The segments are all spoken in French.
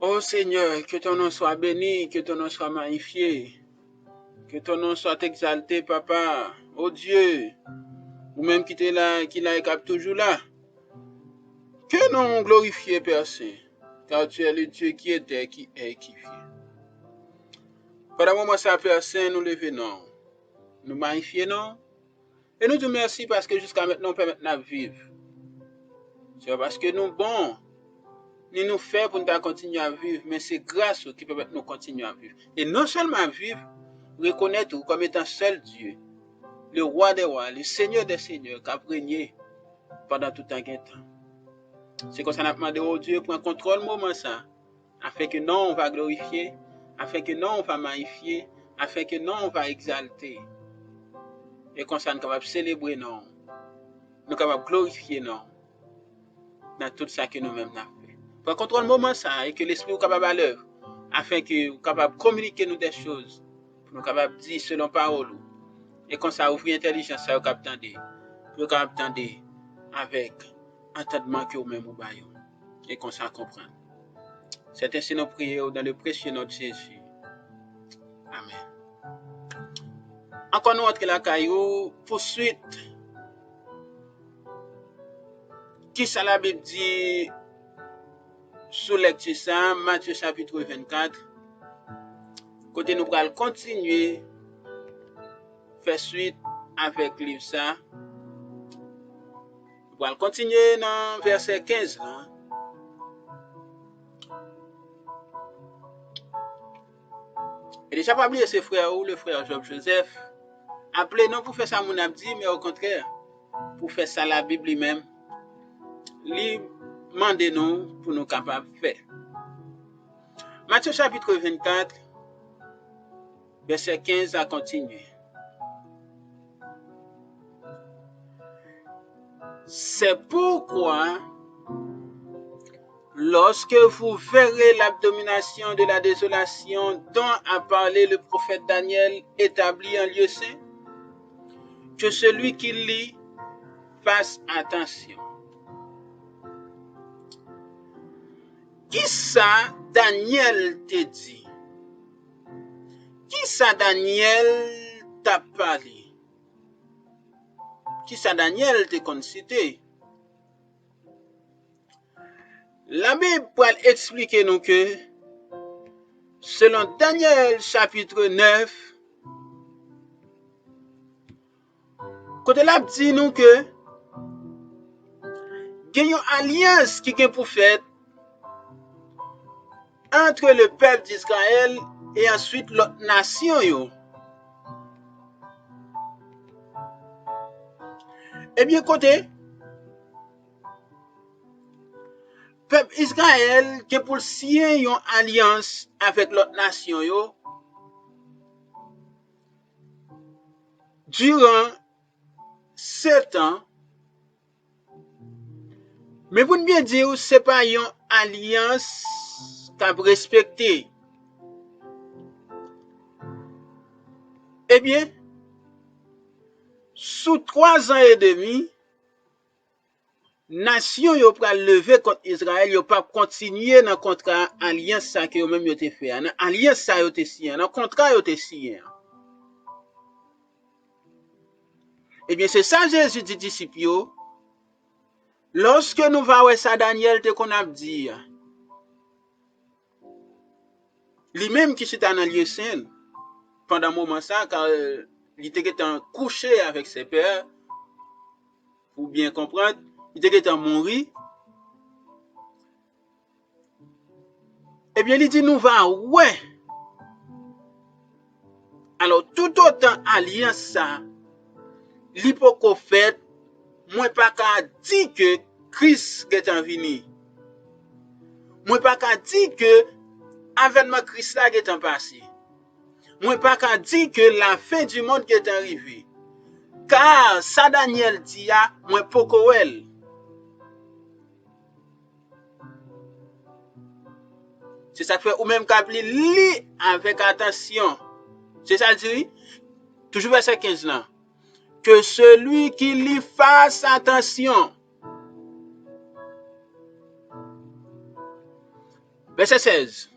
Ô Seigneur, que ton nom soit béni, que ton nom soit magnifié, que ton nom soit exalté, Papa. Ô Dieu, ou même qui est là, qui là et qui est toujours là. Que non glorifié, Père Saint, car tu es le Dieu qui était, qui est, qui vient. Pendant moment ça, Père Saint, nous levons, nous magnifions, et nous te remercions parce que jusqu'à maintenant, nous permettons de vivre. C'est parce que nous bons, ni nous faire pour nous continuer à vivre, mais c'est grâce qui permet de nous continuer à vivre. Et non seulement vivre, reconnaître comme étant seul Dieu, le roi des rois, le seigneur des seigneurs, qui a régné pendant tout un temps. C'est comme ça qu'on a demandé au Dieu pour un contrôle moment ça, afin que non on va glorifier, afin que non on va magnifier, afin que non on va exalter. Et comme ça nous sommes capables de célébrer non, nous sommes capables de glorifier non, dans tout ça que nous-mêmes avons fait. Pour contrôle moment ça, et que l'esprit est capable à l'œuvre, afin que nous soyons capables de communiquer nous des choses, pour nous capables de dire selon parole, et comme ça ouvrir l'intelligence, ça vous capable pour capable d'entendre avec entendement que vous-même vous baillez, et comme ça comprendre. C'est ainsi nos prières dans le précieux nom de Jésus. Amen. Encore nous entre la caillou, poursuite. Qui ça la Bible dit sous lecture ça, Matthieu chapitre 24. Côté nous allons continuer faire suite avec le livre ça. Nous allons continuer dans verset 15 là. Et déjà pas oublier ses frères ou le frère Job Joseph. Appelez non pour faire ça mon abdi, mais au contraire pour faire ça la Bible lui-même. Lui mandez nous pour nous capables de faire. Matthieu chapitre 24, verset 15 à continuer. C'est pourquoi, lorsque vous verrez l'abomination de la désolation dont a parlé le prophète Daniel établi en lieu saint, que celui qui lit fasse attention. Qui ça Daniel te dit? Qui ça Daniel t'a parlé? Qui ça Daniel te concité? La Bible peut expliquer nous que, selon Daniel chapitre 9, côté là dit nous que, il y a une alliance qui est pour faire entre le peuple d'Israël et ensuite l'autre nation. Eh bien, côté, peuple Israël qui est pour signer une alliance avec l'autre nation durant 7 ans. Mais pour bien dire, ce n'est pas une alliance qu'a respecté. Eh bien, sous 3 ans et demi, nation yo pral lever contre Israël, yo pas continuer dans contrat alliance ça que yo même yo te fait. Dans alliance ça yo te signé, dans contrat yo te signé. Eh bien, c'est ça Jésus dit disciples yo. Lorsque nous va ouais ça Daniel te qu'on a dit. Lui-même qui s'était dans lieu saint pendant moment ça car il était couché avec ses pères pour bien comprendre, il était mort. Eh bien, il dit nous va ouais. Alors tout autant alliance ça l'hypocrite, moi pas qu'à dire que Christ est en venu. Moi pas qu'à dire que avènement Christ là est en passé. Moi pas qu'à dire que la fin du monde est arrivée. Car ça Daniel dit a moi pokouel. C'est ça que fait ou même qu'appeler lit avec attention. C'est ça dit toujours verset 15 là. Que celui qui lit fasse attention. Verset 16.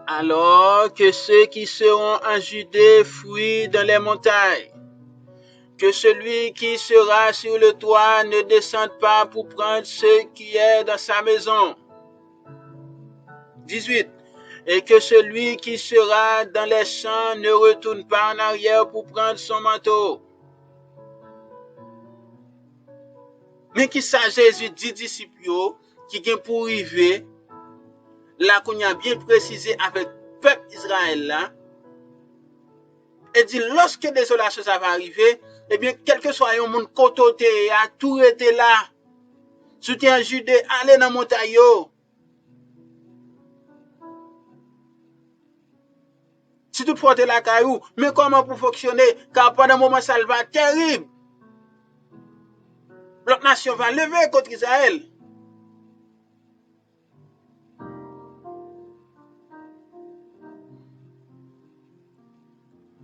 Alors que ceux qui seront en Judée fuient dans les montagnes, que celui qui sera sur le toit ne descende pas pour prendre ce qui est dans sa maison. 18. Et que celui qui sera dans les champs ne retourne pas en arrière pour prendre son manteau. Mais qui ça Jésus dit disciples qui vient pour arriver, là qu'on a bien précisé avec le peuple Israël là, et dit lorsque désolation ça va arriver, eh bien, quel que soit un monde côté, a tout été là. Soutien Judée, allez dans la montagne. Si toutefois tu es la caillou, mais comment pour fonctionner? Car pendant un moment, ça va terrible. L'autre nation va lever contre Israël.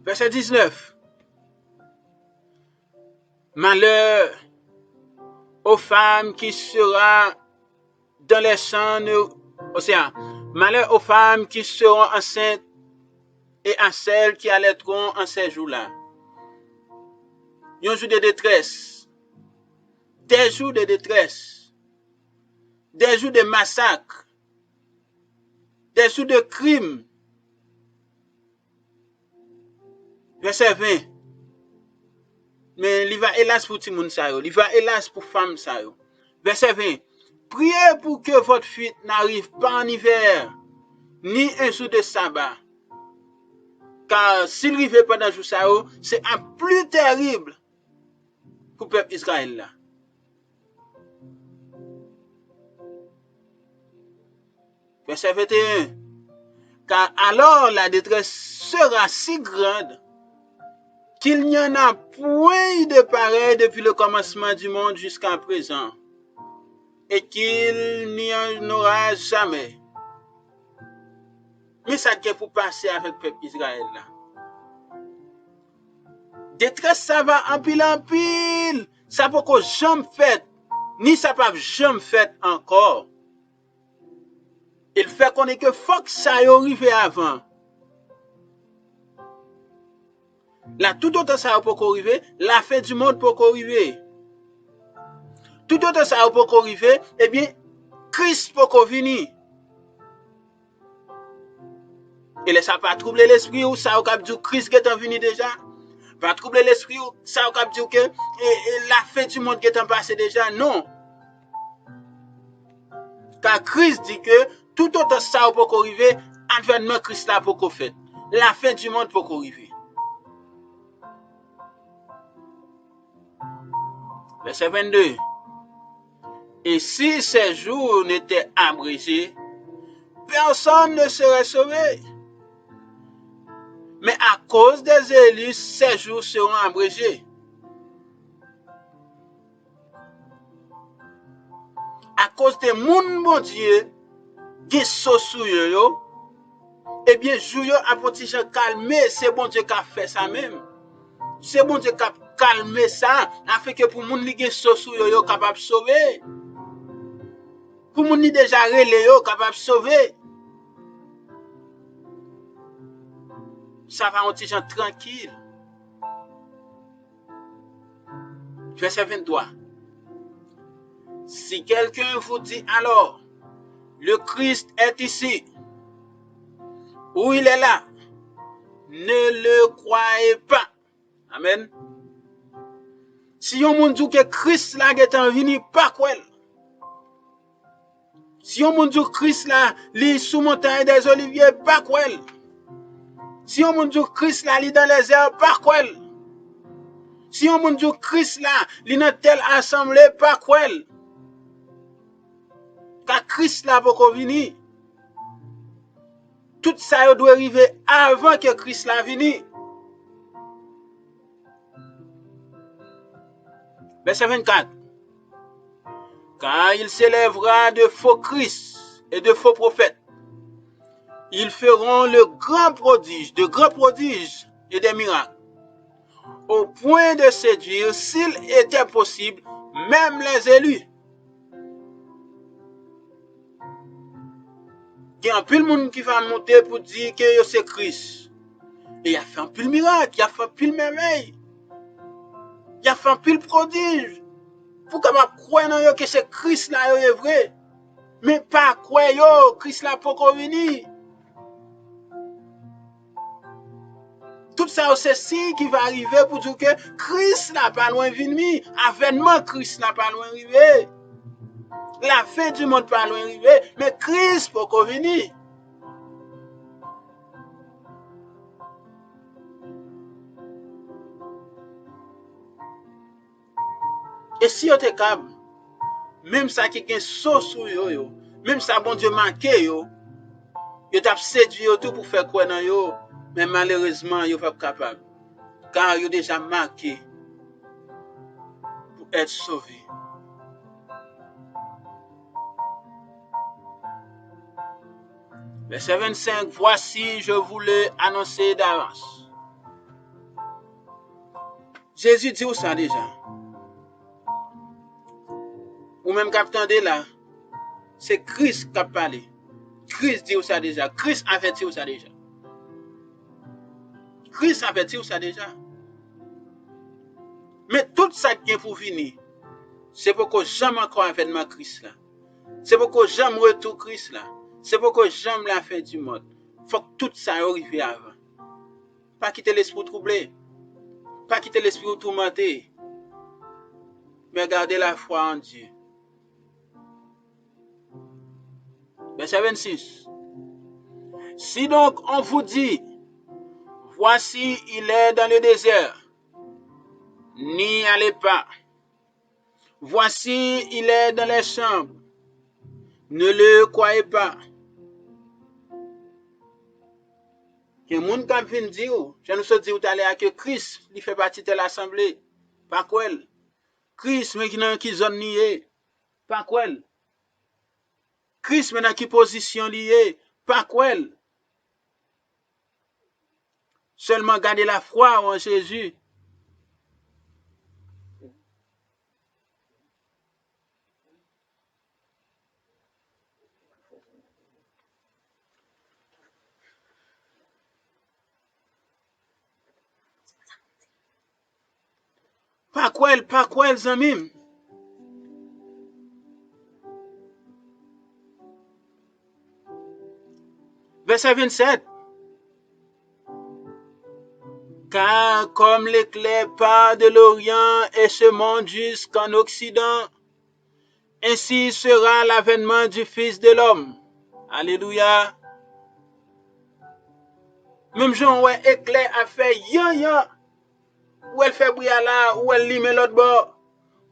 Verset 19. Malheur aux femmes qui seront dans les champs océans. Malheur aux femmes qui seront enceintes et à celles qui allaiteront en ces jours-là. Un jour de détresse, des jours de détresse, des jours de massacre, des jours de crimes. Verset 20. Mais il va hélas pour tout le monde, il va hélas pour femme. Verset 20. Priez pour que votre fuite n'arrive pas en hiver, ni un jour de sabbat. Car s'il arrive pendant le jour ça, c'est un plus terrible pour le peuple Israël là. Verset 21. Car alors la détresse sera si grande qu'il n'y en a point de pareil depuis le commencement du monde jusqu'à présent, et qu'il n'y en aura jamais. Mais ça qui est pour passer avec le peuple Israël là. Détresse ça va en pile. Ça peut qu'on jamais fait, ni ça peut jamais fait encore. Il fait qu'on est que faut que ça y arrive avant. Là, tout autant ça peut arriver, la fin du monde peut arriver. Tout autant ça peut arriver, eh bien, Christ peut venir. Et là, ça pas troubler l'esprit ou ça va dire Christ qui est venu déjà. Va troubler l'esprit ou ça va dire que la fin du monde qui est passé déjà. Non. Car Christ dit que tout autant ça peut arriver, avènement Christ là peut faire. La fin du monde peut arriver. Verset 22. Et si ces jours n'étaient abrégés, personne ne serait sauvé. Mais à cause des élus, ces jours seront abrégés. À cause des moun bon Dieu, qui sont sous yo, eh bien, jou yo a petit calmé, c'est bon Dieu qui a fait ça même. C'est bon Dieu qui a calmé ça, afin que pour moun li gen sous yo capable sauver. Pour moun li déjà relé yo capable sauver. Ça va un petit gens tranquille. Verset 23. Si quelqu'un vous dit alors, le Christ est ici, ou il est là, ne le croyez pas. Amen. Si on moun dit que Christ là est en venu, pas quoi. Si on moun dit que Christ là, li sous montagne des oliviers, pas quoi. Si on moun dit que Christ là, li dans les airs, pas quoi. Si on moun dit que Christ là, li dans telle assemblée, pas quoi. Car Christ là va venir. Tout ça doit arriver avant que Christ là vienne. Verset 24. Car il s'élèvera de faux Christ et de faux prophètes. Ils feront de grands prodiges et des miracles, au point de séduire, s'il était possible, même les élus. Il y a un peu de monde qui va monter pour dire que c'est Christ. Et il a fait un peu de miracle, il a fait un peu de merveille. Il a fait un peu de prodige. Pour qu'on croire que c'est Christ là, est vrai. Mais pas croire que Christ là pour venir. Tout ça, c'est si qui va arriver pour dire que Christ là pas loin de venir. Avènement Christ là pas loin d'arriver. La fin du monde pas loin d'arriver. Mais Christ pour venir. Et si vous êtes capable, même ça qui est sauce sur yo, même ça bon Dieu manqué yo t'a séduit tout pour faire quoi dans yo, mais malheureusement yo pas capable car yo déjà marqué pour être sauvé. Verset 25, voici je voulais annoncer d'avance. Jésus dit où ça déjà? Ou même qu'attendez là, c'est Christ qui a parlé. Christ dit où ça déjà? Christ avertit où ça déjà? Christ avertit où ça déjà? Mais tout ça qui est pour venir, c'est pour que jamais encore avènement Christ là. C'est pour que jamais retour Christ là. C'est pour que jamais la fin du monde. Faut que tout ça arrive avant. Pas quitter l'esprit troublé. Pas quitter l'esprit tourmenté. Mais garder la foi en Dieu. Verset 26. Si donc on vous dit, voici il est dans le désert, n'y allez pas. Voici il est dans les chambres, ne le croyez pas. Que moun kap vin di ou, je nous dit tout à l'heure que Christ, il fait partie de l'assemblée. Pas quoi? Christ, mais qui zone lié. Pas quoi? Christ, mais qui position lié. Pas quoi? Seulement garder la foi en Jésus. Pas quoi, zamim. Verset 27. Car comme l'éclair part de l'Orient et se monte jusqu'en Occident, ainsi sera l'avènement du Fils de l'homme. Alléluia. Même Jean, ouais, éclair a fait yan. Ou elle fait briller là, ou elle lime l'autre bord.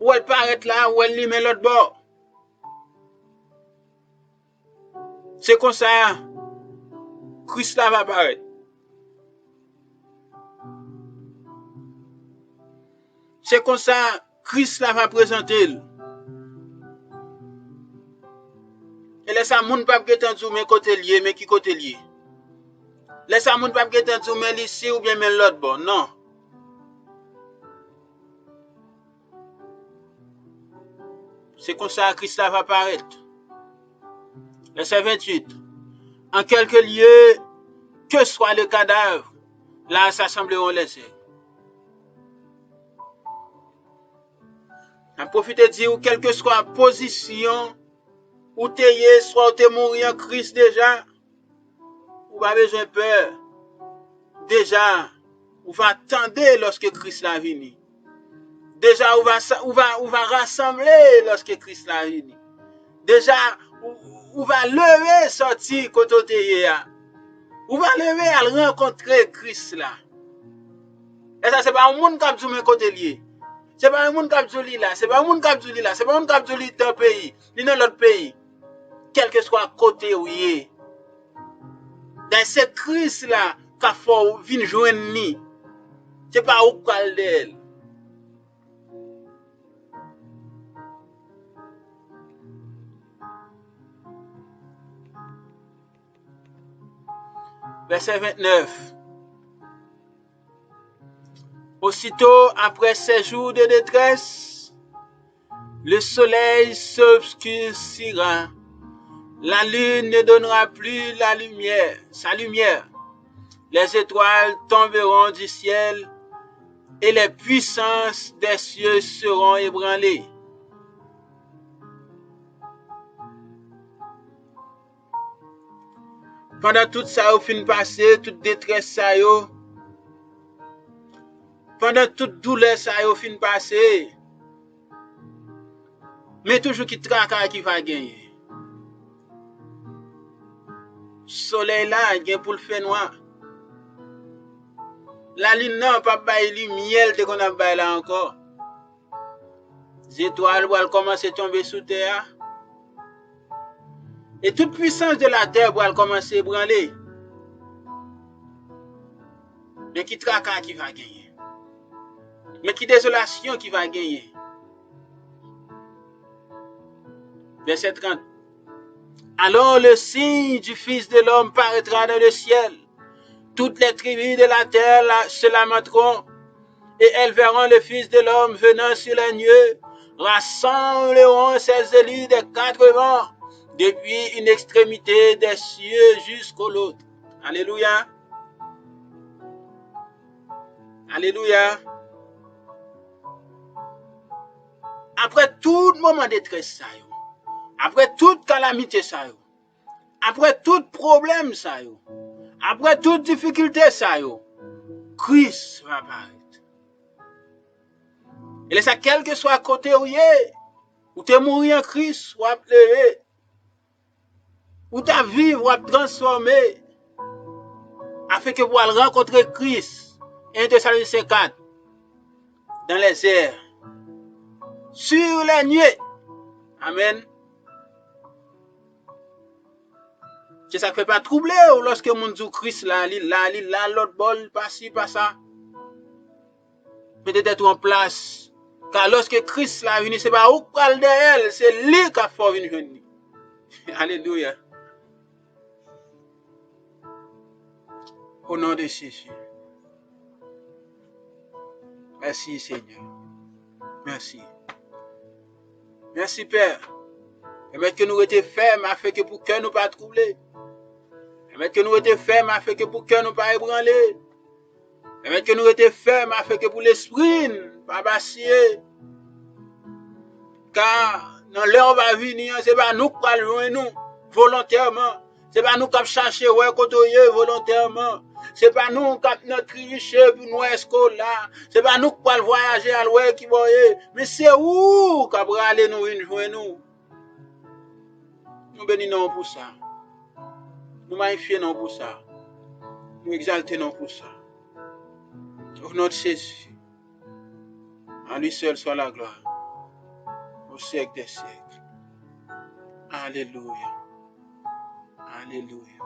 Ou elle paraît là, ou elle lime l'autre bord. C'est comme ça, Christ là va apparaître. C'est comme ça, Christ là va présenter. Et laisse ça, moun pas qu'être en mais côté lié, mais qui côté lié. Laisse ça, moun pas qu'être en mais ici ou bien mais l'autre bord. Non. C'est comme ça, Christ là va apparaître. Verset 28. En quelques lieux, que soit le cadavre, là s'assembleront les ailes. En profiter de dire, quelle que soit la position, ou t'es soit ou t'es mort en Christ déjà, ou pas besoin de peur. Déjà, ou va attendre lorsque Christ l'a venu. Déjà, ou va rassembler lorsque Christ l'a venu. Déjà, ou va lever sortir côté t'es. Ou va lever à rencontrer Christ là. Et ça, c'est pas un monde qui a dit côté lié. C'est pas un monde qui a dit là. C'est pas un monde qui a dit là. C'est pas un monde qui a dit dans le pays. Ni dans l'autre pays. Quel que soit côté où il est. Dans ce Christ là, qu'il faut venir joindre ni. C'est pas où qu'elle d'elle. Verset 29. Aussitôt après ces jours de détresse, le soleil s'obscurcira, La lune ne donnera plus la lumière, sa lumière. Les étoiles tomberont du ciel et les puissances des cieux seront ébranlées. Pendant tout ça, au fin passé, toute détresse ça pendant toute douleur ça au fin passé, mais toujours qui tracas qui va gagner. Soleil là, il pour le faire noir. La lune non, pas bailler miel de qu'on a baillé là encore. Les étoiles vont commencer à tomber sous terre. Et toute puissance de la terre va commencer à ébranler. Mais qui tracas qui va gagner. Mais qui désolation qui va gagner. Verset 30. Alors le signe du Fils de l'homme paraîtra dans le ciel. Toutes les tribus de la terre se lamenteront et elles verront le Fils de l'homme venant sur les nuées, rassembleront ses élus des 4 vents, depuis une extrémité des cieux jusqu'au l'autre. Alléluia. Alléluia. Après tout moment de détresse, après toute calamité, après tout problème, après toute difficulté, Christ va apparaître. Et ça, quel que soit côté où il est, ou tu es mort en Christ, ou appelé, ou ta vie va transformer, afin que vous allez rencontrer Christ, 1 Thessaloniciens 4, dans les airs, sur les nuées. Amen. Que ça ne fait pas troubler lorsque mon dit Christ là, l'autre bol, pas ci, pas ça. Peut-être en place. Car lorsque Christ là venu, c'est pas où parle de elle, c'est lui qui a fait venir. Alléluia. Au nom de Jésus. Merci Seigneur. Merci. Merci Père. Permettre que nous étions fermes afin que pour cœur nous pas troubler. Permettre que nous étions fermes afin que pour cœur nous pas ébranler. Permettre que nous étions fermes afin que pour l'esprit pas vaciller. Car dans l'heure va venir, c'est pas nous qui allons nous volontairement. C'est pas nous qui chercher ouais côté volontairement. C'est pas nous qui notre tricher pour nous escoler là. C'est pas nous qui allons voyager à l'ouest qui voyer. Mais c'est où qui va aller nous joindre nous. Nous bénissons pour ça. Nous magnifions pour ça. Nous exaltons pour ça. Au nom de Jésus. À lui seul soit la gloire. Au siècle des siècles. Alléluia. Alléluia.